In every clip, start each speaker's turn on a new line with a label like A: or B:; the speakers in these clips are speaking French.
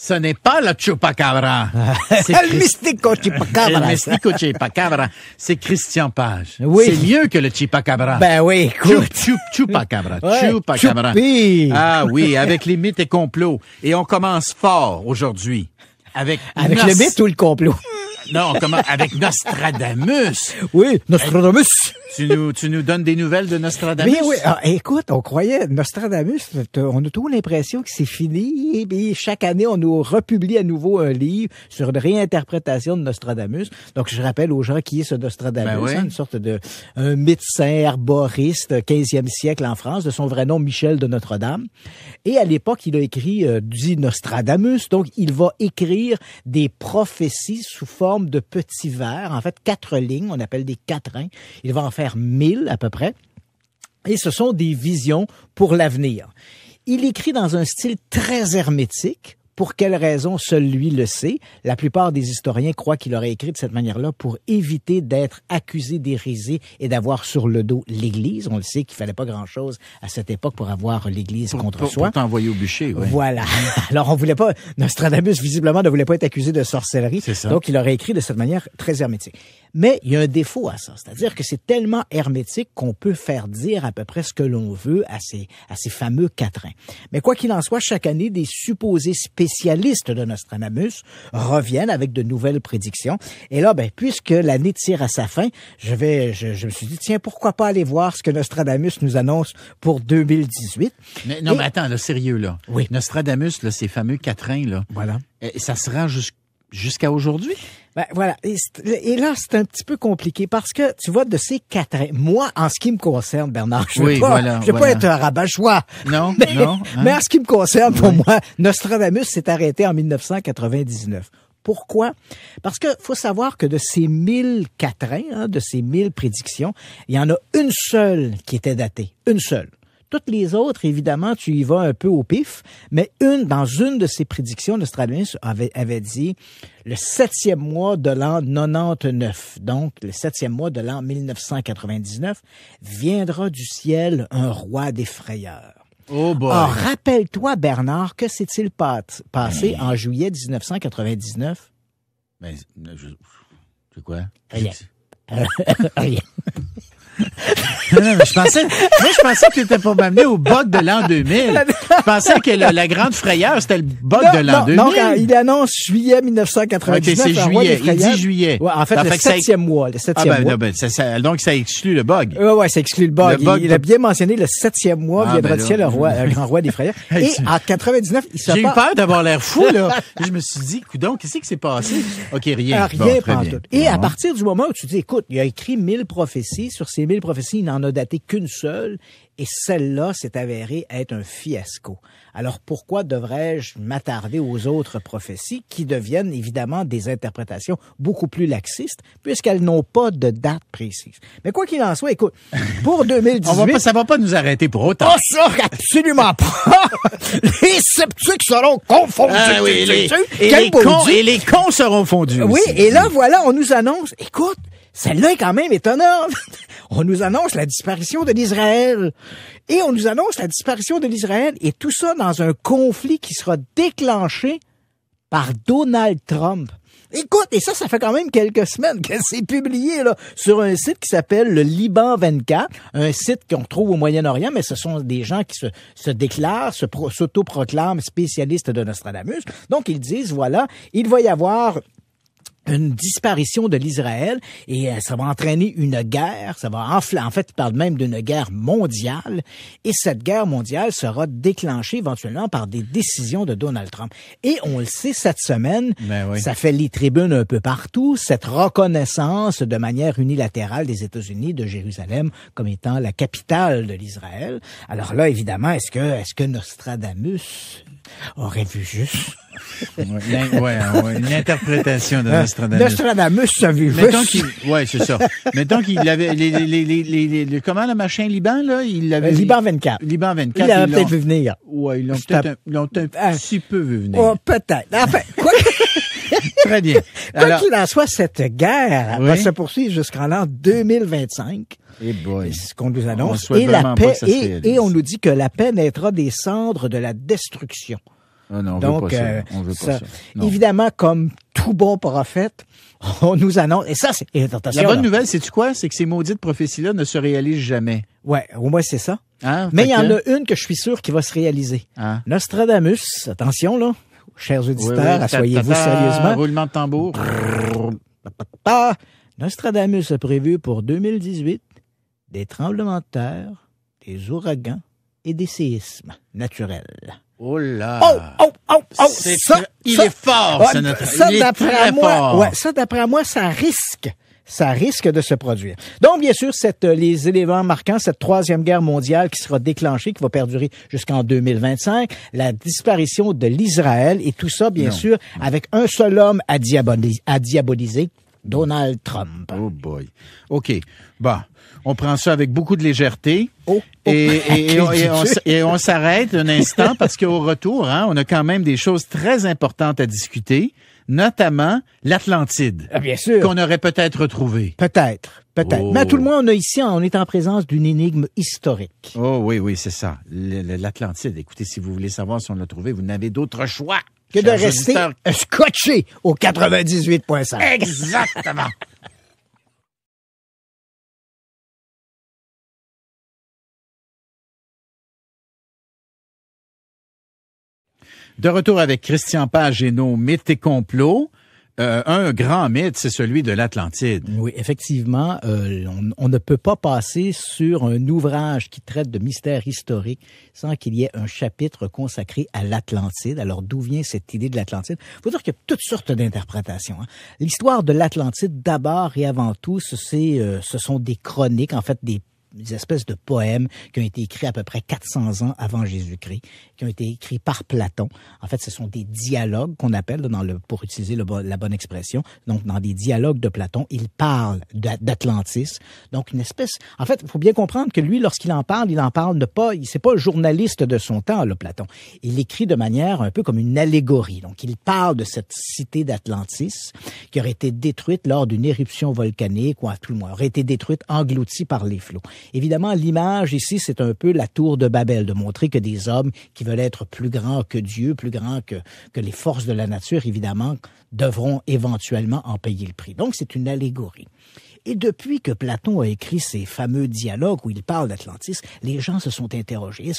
A: Ce n'est pas le chupacabra. C'est
B: Le mystico chupacabra.
A: Le mystico chupacabra. C'est Christian Page.
B: Oui.
A: C'est mieux que le chupacabra.
B: Ben oui, écoute.
A: Chupacabra.
B: Ouais,
A: Chupacabra.
B: choupi.
A: Ah oui, avec les mythes et complots. Et on commence fort aujourd'hui. Avec
B: le mythe ou le complot?
A: Non, comment? Avec Nostradamus.
B: Oui, Nostradamus.
A: Tu nous donnes des nouvelles de Nostradamus?
B: Oui, oui. Ah, écoute, on croyait Nostradamus, on a toujours l'impression que c'est fini. Et puis, chaque année, on nous republie à nouveau un livre sur une réinterprétation de Nostradamus. Donc, je rappelle aux gens qui est ce Nostradamus,
A: Ben oui.
B: une sorte de un médecin herboriste 15e siècle en France, de son vrai nom Michel de Notre-Dame. Et à l'époque, il a écrit dit Nostradamus. Donc, il va écrire des prophéties sous forme de petits vers. En fait, 4 lignes, on appelle des quatrains. Il va en faire 1000 à peu près. Et ce sont des visions pour l'avenir. Il écrit dans un style très hermétique. Pour quelle raison, seul lui le sait. La plupart des historiens croient qu'il aurait écrit de cette manière-là pour éviter d'être accusé d'hérésie et d'avoir sur le dos l'Église. On le sait qu'il fallait pas grand-chose à cette époque pour avoir l'Église contre soi.
A: Pour t'envoyer au bûcher, oui.
B: Voilà. Alors, on voulait pas, Nostradamus, visiblement, ne voulait pas être accusé de sorcellerie.
A: C'est ça.
B: Donc, il aurait écrit de cette manière très hermétique. Mais il y a un défaut à ça. C'est-à-dire que c'est tellement hermétique qu'on peut faire dire à peu près ce que l'on veut à ces fameux quatrains. Mais quoi qu'il en soit, chaque année, des supposés spécialistes de Nostradamus reviennent avec de nouvelles prédictions. Et là, puisque l'année tire à sa fin, je me suis dit, tiens, pourquoi pas aller voir ce que Nostradamus nous annonce pour 2018.
A: Mais attends, là, sérieux, là.
B: Oui.
A: Nostradamus, là, ces fameux quatrains, là.
B: Voilà.
A: Ça se rend jusqu'à aujourd'hui?
B: Voilà. Et là, c'est un petit peu compliqué parce que, tu vois, de ces quatrains, moi, en ce qui me concerne, Bernard, je veux pas être un rabat-joie.
A: Non,
B: non.
A: Hein?
B: Mais en ce qui me concerne, pour moi, Nostradamus s'est arrêté en 1999. Pourquoi? Parce que faut savoir que de ces 1000 quatrains, de ces 1000 prédictions, il y en a une seule qui était datée. Une seule. Toutes les autres, évidemment, tu y vas un peu au pif, mais dans une de ses prédictions, Nostradamus avait dit le 7e mois de l'an 99, donc le 7e mois de l'an 1999, viendra du ciel un roi des frayeurs.
A: Oh boy.
B: Alors, rappelle-toi, Bernard, que s'est-il passé en juillet 1999?
A: Mais, c'est quoi?
B: Rien. Rien.
A: Non, mais je pensais que tu étais pour m'amener au bug de l'an 2000. Je pensais que la grande frayeur, c'était le bug de l'an 2000.
B: Non, il annonce juillet 1999.
A: Okay, c'est juillet. Il dit juillet.
B: Ouais, en fait, le 7e mois. Le 7e mois.
A: Donc, ça exclut le bug.
B: Ouais, ça exclut le bug. Il a bien mentionné le 7e mois viendra du ciel le grand roi des frayeurs. Et en 99,
A: J'ai eu peur d'avoir l'air fou, là. Je me suis dit, coudonc, qu'est-ce qui s'est passé? OK, rien.
B: Rien, pas tout. Et à partir du moment où tu dis, écoute, il a écrit 1000 prophéties. Sur ces 1000 prophéties, il n'en a daté qu'une seule. Et celle-là s'est avérée être un fiasco. Alors, pourquoi devrais-je m'attarder aux autres prophéties qui deviennent évidemment des interprétations beaucoup plus laxistes puisqu'elles n'ont pas de date précise? Mais quoi qu'il en soit, écoute, pour 2018...
A: ça va pas nous arrêter pour autant.
B: Oh, ça, absolument pas! Les sceptiques seront confondus.
A: Ah oui, et les cons seront fondus.
B: Oui,
A: aussi.
B: Et là, voilà, on nous annonce, écoute, celle-là est quand même étonnante. On nous annonce la disparition de l'Israël. Et on nous annonce la disparition de l'Israël. Et tout ça dans un conflit qui sera déclenché par Donald Trump. Écoute, et ça fait quand même quelques semaines que c'est publié là sur un site qui s'appelle le Liban 24, un site qu'on trouve au Moyen-Orient, mais ce sont des gens qui se déclarent, s'autoproclament spécialistes de Nostradamus. Donc, ils disent, voilà, il va y avoir une disparition de l'Israël et ça va entraîner une guerre, ça va enfler. En fait, il parle même d'une guerre mondiale et cette guerre mondiale sera déclenchée éventuellement par des décisions de Donald Trump. Et on le sait, cette semaine, ça fait les tribunes un peu partout, cette reconnaissance de manière unilatérale des États-Unis de Jérusalem comme étant la capitale de l'Israël. Alors là, évidemment, est-ce que Nostradamus aurait vu juste?
A: Une interprétation de Nostradamus.
B: Nostradamus, ça vu juste.
A: C'est ça. Mettons qu'il avait comment le machin Liban, là? Il l'avait.
B: Liban 24.
A: Liban 24.
B: Il l'avait peut-être vu venir.
A: Ouais, ils l'ont peut-être un petit peu vu venir.
B: Oh, peut-être. Enfin, quoi
A: Très bien.
B: Quoi qu'il en soit, cette guerre va se poursuivre jusqu'en l'an 2025. C'est ce qu'on nous annonce. Et la paix, et on nous dit que la paix naîtra des cendres de la destruction.
A: Ah non, on
B: Donc,
A: veut pas ça. On veut pas ça. Non.
B: Évidemment, comme tout bon prophète, on nous annonce, et ça, c'est, et attention,
A: La bonne
B: là.
A: nouvelle, sais-tu quoi? C'est que ces maudites prophéties-là ne se réalisent jamais.
B: Ouais, au moins c'est ça.
A: Hein?
B: Mais
A: Fait
B: il y en
A: que-
B: a une que je suis sûr qui va se réaliser.
A: Ah.
B: Nostradamus, attention là, chers
A: Oui,
B: auditeurs,
A: oui.
B: asseyez-vous
A: Ta-ta-ta,
B: sérieusement.
A: Roulement de tambour.
B: Ah, Nostradamus a prévu pour 2018 des tremblements de terre, des ouragans et des séismes naturels.
A: Oh là!
B: C'est
A: il est fort,
B: Ouais,
A: ce notre...
B: ça,
A: il est
B: d'après
A: très
B: moi,
A: fort.
B: ouais, ça, d'après moi, ça risque de se produire. Donc, bien sûr, les éléments marquants, cette troisième guerre mondiale qui sera déclenchée, qui va perdurer jusqu'en 2025, la disparition de l'Israël et tout ça, bien sûr, avec un seul homme à diaboliser, Donald Trump.
A: Oh boy. OK. Bon. On prend ça avec beaucoup de légèreté.
B: Oh.
A: Et on s'arrête un instant parce qu'au retour, hein, on a quand même des choses très importantes à discuter, notamment l'Atlantide.
B: Ah, bien sûr.
A: Qu'on aurait peut-être retrouvé.
B: Peut-être.
A: Oh.
B: Mais à tout le moins, on est en présence d'une énigme historique.
A: Oh oui, c'est ça. L'Atlantide. Écoutez, si vous voulez savoir si on l'a trouvé, vous n'avez d'autre choix
B: Que de
A: chers
B: rester
A: auditeurs.
B: scotché au 98.5.
A: Exactement. De retour avec Christian Page et nos mythes et complots. Un grand mythe, c'est celui de l'Atlantide.
B: Oui, effectivement, on ne peut pas passer sur un ouvrage qui traite de mystères historiques sans qu'il y ait un chapitre consacré à l'Atlantide. Alors, d'où vient cette idée de l'Atlantide? Il faut dire qu'il y a toutes sortes d'interprétations. Hein. L'histoire de l'Atlantide, d'abord et avant tout, ce sont des chroniques, en fait, des espèces de poèmes qui ont été écrits à peu près 400 ans avant Jésus-Christ, qui ont été écrits par Platon. En fait, ce sont des dialogues qu'on appelle, pour utiliser la bonne expression, donc dans des dialogues de Platon, il parle d'Atlantis. Donc, une espèce... En fait, il faut bien comprendre que lui, lorsqu'il en parle c'est pas un journaliste de son temps, là, Platon. Il écrit de manière un peu comme une allégorie. Donc, il parle de cette cité d'Atlantis qui aurait été détruite lors d'une éruption volcanique, ou à tout le moins, aurait été détruite, engloutie par les flots. Évidemment, l'image ici, c'est un peu la tour de Babel, de montrer que des hommes qui veulent être plus grands que Dieu, plus grands que les forces de la nature, évidemment, devront éventuellement en payer le prix. Donc, c'est une allégorie. Et depuis que Platon a écrit ces fameux dialogues où il parle d'Atlantis, les gens se sont interrogés.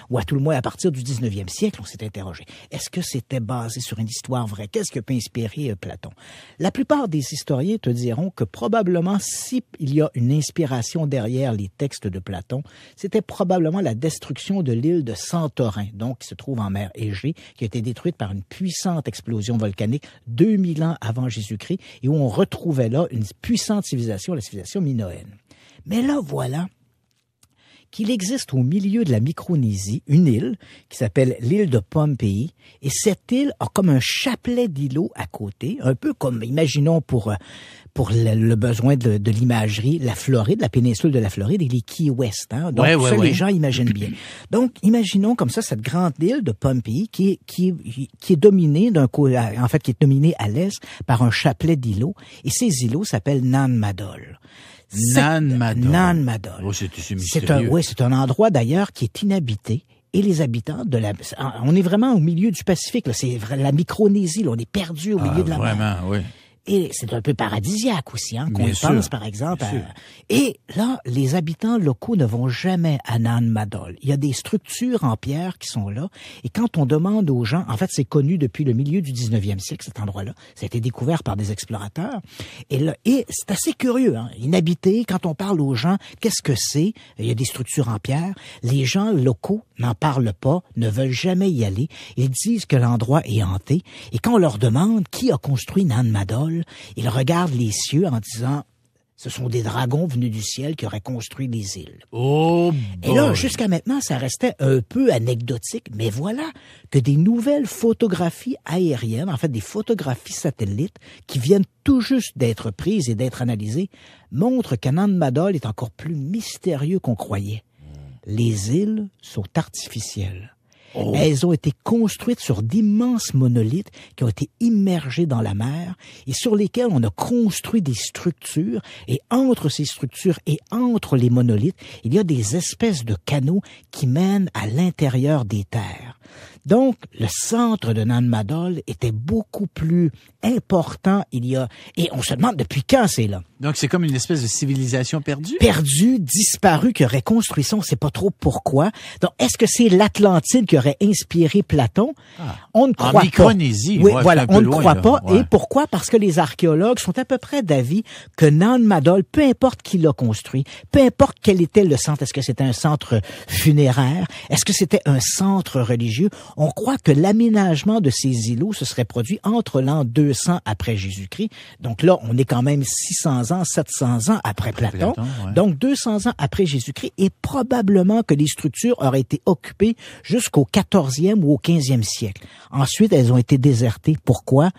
B: Ou à tout le moins à partir du 19e siècle, on s'est interrogé. Est-ce que c'était basé sur une histoire vraie? Qu'est-ce que peut inspirer Platon? La plupart des historiens te diront que probablement, si il y a une inspiration derrière les textes de Platon, c'était probablement la destruction de l'île de Santorin, donc qui se trouve en mer Égée, qui a été détruite par une puissante explosion volcanique 2000 ans avant Jésus-Christ, et où on retrouvait là une puissante civilisation, la civilisation minoenne. Mais là, voilà qu'il existe au milieu de la Micronésie une île qui s'appelle l'île de Pompéi, et cette île a comme un chapelet d'îlots à côté, un peu comme, imaginons pour le besoin de l'imagerie, la Floride, la péninsule de la Floride et les Key West. Hein? Donc, les gens imaginent bien. Donc, imaginons comme ça cette grande île de Pompéi qui est dominée qui est dominée à l'est par un chapelet d'îlots, et ces îlots s'appellent Nan Madol.
A: Nan
B: Madol.
A: Oh, c'est mystérieux.
B: C'est un endroit d'ailleurs qui est inhabité. Et les habitants on est vraiment au milieu du Pacifique, là. C'est la Micronésie, là. On est perdu au milieu de la mer.
A: Vraiment, oui.
B: Et c'est un peu paradisiaque aussi, hein, qu'on
A: Bien sûr.
B: pense, par exemple. Et là, les habitants locaux ne vont jamais à Nan Madol. Il y a des structures en pierre qui sont là. Et quand on demande aux gens, en fait, c'est connu depuis le milieu du 19e siècle, cet endroit-là. Ça a été découvert par des explorateurs. Et c'est assez curieux, hein. Inhabité, quand on parle aux gens, qu'est-ce que c'est? Il y a des structures en pierre. Les gens locaux n'en parlent pas, ne veulent jamais y aller. Ils disent que l'endroit est hanté. Et quand on leur demande qui a construit Nan Madol, ils regardent les cieux en disant « Ce sont des dragons venus du ciel qui auraient construit les îles. »
A: Oh
B: Et là, jusqu'à maintenant, ça restait un peu anecdotique, mais voilà que des nouvelles photographies aériennes, en fait des photographies satellites, qui viennent tout juste d'être prises et d'être analysées, montrent que Nan Madol est encore plus mystérieux qu'on croyait. Les îles sont artificielles. Oh. Elles ont été construites sur d'immenses monolithes qui ont été immergés dans la mer et sur lesquels on a construit des structures. Et entre ces structures et entre les monolithes, il y a des espèces de canaux qui mènent à l'intérieur des terres. Donc, le centre de Nan Madol était beaucoup plus important et on se demande depuis quand c'est là.
A: Donc, c'est comme une espèce de civilisation perdue?
B: Perdue, disparue, qui aurait construit ça, on ne sait pas trop pourquoi. Donc, est-ce que c'est l'Atlantide qui aurait inspiré Platon? On ne croit pas.
A: En Micronésie.
B: Oui,
A: ouais,
B: voilà, on ne croit pas.
A: Ouais.
B: Et pourquoi? Parce que les archéologues sont à peu près d'avis que Nan Madol, peu importe qui l'a construit, peu importe quel était le centre, est-ce que c'était un centre funéraire, est-ce que c'était un centre religieux, on croit que l'aménagement de ces îlots se serait produit entre l'an 200 après Jésus-Christ. Donc là, on est quand même 600 ans, 700 ans après Platon.
A: Ouais.
B: Donc 200 ans après Jésus-Christ, et probablement que les structures auraient été occupées jusqu'au 14e ou au 15e siècle. Ensuite, elles ont été désertées. Pourquoi?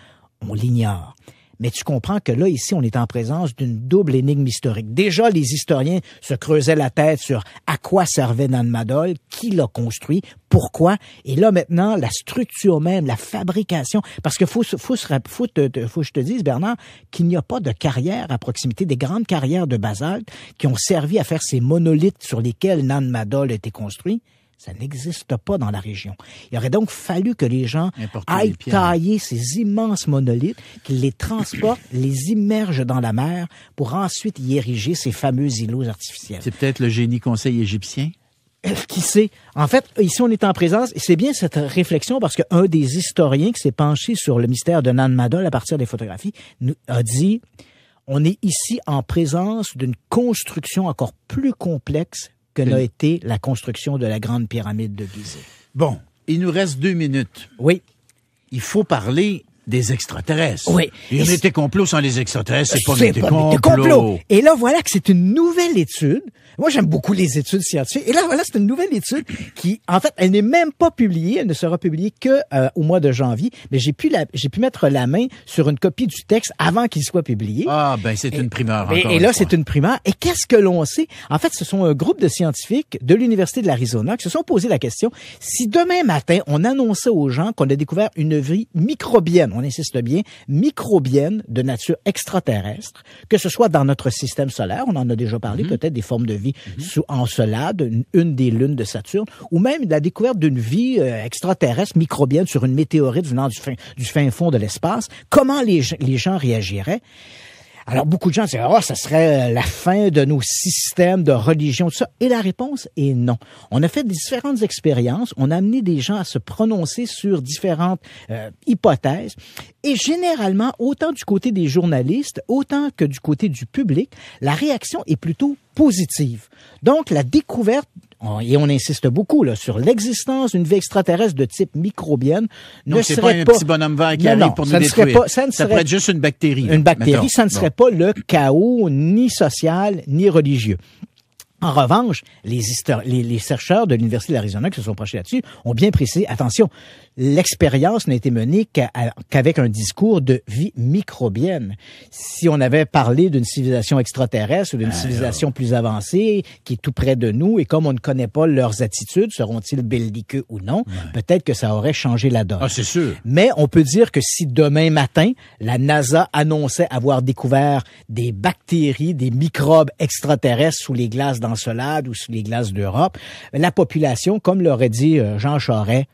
B: On l'ignore. Mais tu comprends que là, ici, on est en présence d'une double énigme historique. Déjà, les historiens se creusaient la tête sur à quoi servait Nan Madol, qui l'a construit, pourquoi. Et là, maintenant, la structure même, la fabrication, parce que faut que je te dise, Bernard, qu'il n'y a pas de carrière à proximité, des grandes carrières de basalte qui ont servi à faire ces monolithes sur lesquels Nan Madol a été construit. Ça n'existe pas dans la région. Il aurait donc fallu que les gens aillent tailler ces immenses monolithes, qu'ils les transportent, les immergent dans la mer pour ensuite y ériger ces fameux îlots artificiels.
A: C'est peut-être le génie conseil égyptien?
B: Qui sait? En fait, ici, on est en présence, et c'est bien cette réflexion parce qu'un des historiens qui s'est penché sur le mystère de Nan Madol à partir des photographies a dit, on est ici en présence d'une construction encore plus complexe que n'a été la construction de la grande pyramide de Gizeh.
A: Bon, il nous reste 2 minutes.
B: Oui.
A: Il faut parler des extraterrestres.
B: Oui.
A: Il y en a des complots sans les extraterrestres, c'est pas des complots.
B: Et là, voilà que c'est une nouvelle étude. Moi, j'aime beaucoup les études scientifiques. Et là, voilà, c'est une nouvelle étude qui, en fait, elle n'est même pas publiée. Elle ne sera publiée que au mois de janvier. Mais j'ai pu mettre la main sur une copie du texte avant qu'il soit publié.
A: Ah, ben, c'est une primeur encore.
B: Et là, c'est une primeur. Et qu'est-ce que l'on sait? En fait, ce sont un groupe de scientifiques de l'Université de l'Arizona qui se sont posé la question, si demain matin, on annonçait aux gens qu'on a découvert une vie microbienne, on insiste bien, microbienne de nature extraterrestre, que ce soit dans notre système solaire, on en a déjà parlé, peut-être des formes de vie sous Encelade, une des lunes de Saturne, ou même la découverte d'une vie extraterrestre microbienne sur une météorite venant du fin fond de l'espace. Comment les gens réagiraient? Alors, beaucoup de gens disent, ça serait la fin de nos systèmes de religion, tout ça. Et la réponse est non. On a fait différentes expériences. On a amené des gens à se prononcer sur différentes hypothèses. Et généralement, autant du côté des journalistes, autant que du côté du public, la réaction est plutôt positive. Donc, la découverte, et on insiste beaucoup là sur l'existence d'une vie extraterrestre de type microbienne,
A: ne serait pas un petit bonhomme vert qui arrive pour nous détruire. Ça pourrait être juste une bactérie.
B: Une bactérie, ça ne serait pas le chaos ni social ni religieux. En revanche, les chercheurs de l'Université de l'Arizona qui se sont penchés là-dessus ont bien précisé, attention, l'expérience n'a été menée qu'avec un discours de vie microbienne. Si on avait parlé d'une civilisation extraterrestre ou d'une civilisation plus avancée qui est tout près de nous, et comme on ne connaît pas leurs attitudes, seront-ils belliqueux ou non, peut-être que ça aurait changé la donne.
A: Ah, c'est sûr.
B: Mais on peut dire que si demain matin, la NASA annonçait avoir découvert des bactéries, des microbes extraterrestres sous les glaces d'Encelade ou sous les glaces d'Europe, la population, comme l'aurait dit Jean Charest,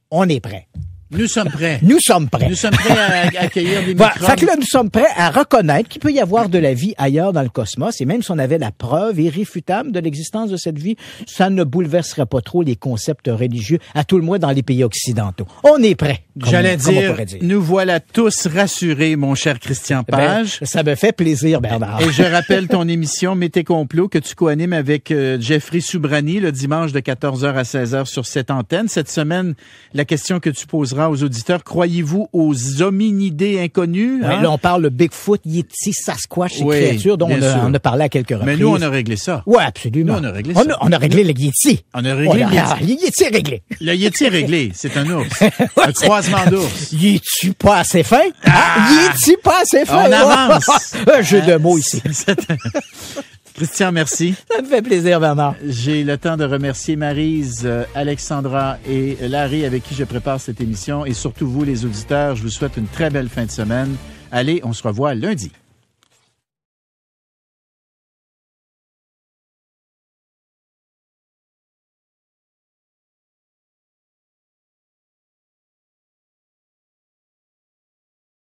B: on est prêt.
A: Nous sommes prêts.
B: Nous sommes prêts.
A: Nous sommes prêts à accueillir des microbes.
B: Fait que là, nous sommes prêts à reconnaître qu'il peut y avoir de la vie ailleurs dans le cosmos, et même si on avait la preuve irréfutable de l'existence de cette vie, ça ne bouleverserait pas trop les concepts religieux, à tout le moins dans les pays occidentaux. On est prêts.
A: J'allais dire, nous voilà tous rassurés, mon cher Christian Page.
B: Ça me fait plaisir, Bernard.
A: Et je rappelle ton émission Mété Complot que tu co-animes avec Jeffrey Soubrani le dimanche de 14h à 16h sur cette antenne. Cette semaine, la question que tu poseras aux auditeurs, croyez-vous aux hominidés inconnus? Hein?
B: Là, on parle de Bigfoot, Yeti, Sasquatch, ces créatures dont on a parlé à quelques reprises.
A: Mais nous, on a réglé ça.
B: Oui, absolument.
A: Nous, on a réglé ça.
B: On a réglé le Yeti.
A: On a réglé le Yeti.
B: Le Yeti est réglé.
A: Le Yeti est réglé. C'est un ours. Un croisement d'ours.
B: Yeti pas assez fin? Yeti pas assez fin?
A: On avance.
B: Un jeu de mots ici.
A: Christian, merci.
B: Ça me fait plaisir, Bernard.
A: J'ai le temps de remercier Maryse, Alexandra et Larry avec qui je prépare cette émission. Et surtout vous, les auditeurs, je vous souhaite une très belle fin de semaine. Allez, on se revoit lundi.